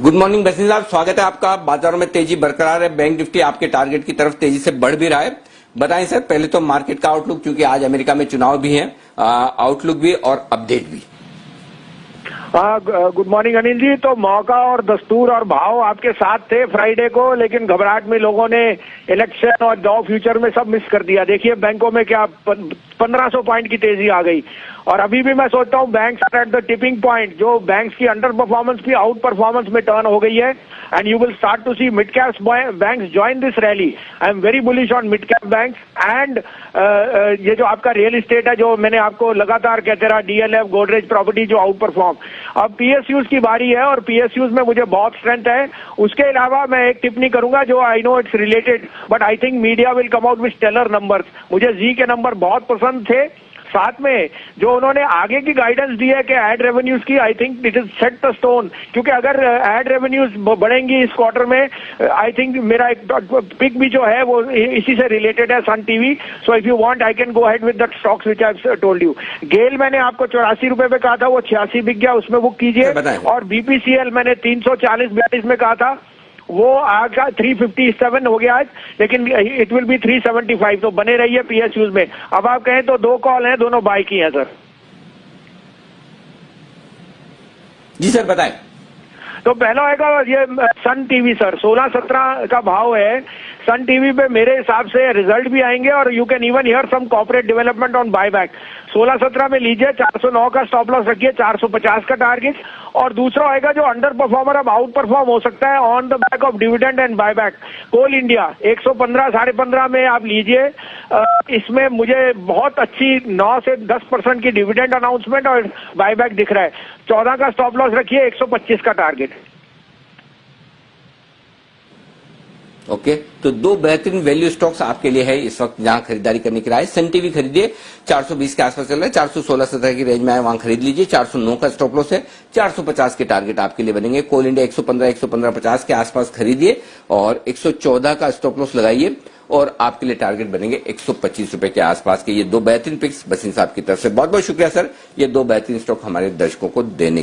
Good morning Bassein साहब, स्वागत है आपका। बाजारों में तेजी बरकरार है, बैंक निफ्टी आपके टारगेट की तरफ तेजी से बढ़ भी रहा है। बताएं सर, पहले तो मार्केट का आउटलुक, क्योंकि आज अमेरिका में चुनाव भी है, आउटलुक भी और अपडेट भी। Good morning Anil ji. तो मौका और दस्तूर और भाव आपके साथ थे फ्राइडे को, लेकिन घबराहट में लोगों ने इलेक्शन और डॉ फ्यूचर में सब मिस कर दिया। देखिए बैंकों में क्या 1500 पॉइंट की तेजी आ गई, और अभी भी मैं सोचता हूँ banks are at the tipping point. जो बैंक्स की अंडर परफॉर्मेंस भी आउट परफॉर्मेंस में टर्न हो गई है, and you will start to see mid cap banks join this rally. I am very bullish on mid cap banks and ये जो आपका रियल एस्टेट है, जो मैंने आपको लगातार कहते रहा, डीएलएफ, गोदरेज प्रॉपर्टी जो आउट परफॉर्म। अब पीएसयूज की बारी है, और पीएसयूज में मुझे बहुत स्ट्रेंथ है। उसके अलावा मैं एक टिप्पणी करूंगा जो I know it's related, but I think media will come out with stellar numbers. मुझे जी के नंबर बहुत पसंद थे। साथ में जो उन्होंने आगे की गाइडेंस दी है कि एड रेवेन्यूज की, I think it is set the stone, क्योंकि अगर एड रेवेन्यूज बढ़ेंगी इस क्वार्टर में, आई थिंक मेरा एक पिक भी जो है वो इसी से रिलेटेड है, Sun TV. So if you want I can go ahead with the stocks which I have told you. GAIL मैंने आपको 84 रुपए पे कहा था, वो 86 बिक गया, उसमें बुक कीजिए। और बीपीसीएल मैंने 340-42 में कहा था, वो आगा 357 हो गया आज, लेकिन इट विल बी 375। तो बने रहिए पीएसयूज में। अब आप कहें तो दो कॉल हैं, दोनों बाय की हैं सर। जी सर बताएं। तो पहला आएगा ये सन टीवी सर, 16-17 का भाव है। सन टीवी पे मेरे हिसाब से रिजल्ट भी आएंगे, और you can even hear some corporate development on buyback. 16-17 में लीजिए, 409 का स्टॉप लॉस रखिए, 450 का टारगेट। और दूसरा आएगा जो अंडर परफॉर्मर अब आउट परफॉर्म हो सकता है on the back of dividend and buyback, Coal India 115 15.5 में आप लीजिए। इसमें मुझे बहुत अच्छी 9 से 10% की डिविडेंड अनाउंसमेंट और बायबैक दिख रहा है। 14 का स्टॉप लॉस रखिए, 125 का टारगेट। ओके, तो दो बेहतरीन वैल्यू स्टॉक्स आपके लिए है इस वक्त जहां खरीदारी करने की राय। सन टीवी खरीदिए, 420 के आसपास चल रहा है, 416-17 की रेंज में आए वहां खरीद लीजिए। 409 का स्टॉप लॉस है, 450 के टारगेट आपके लिए बनेंगे। कोल इंडिया 115-115.50 के आसपास खरीदिए, और 114 का स्टॉप लॉस लगाइए, और आपके लिए टारगेट बनेंगे 125 रुपए के आसपास के। ये दो बेहतरीन पिक्स बसिन साहब की तरफ से। बहुत बहुत शुक्रिया सर, ये दो बेहतरीन स्टॉक हमारे दर्शकों को देने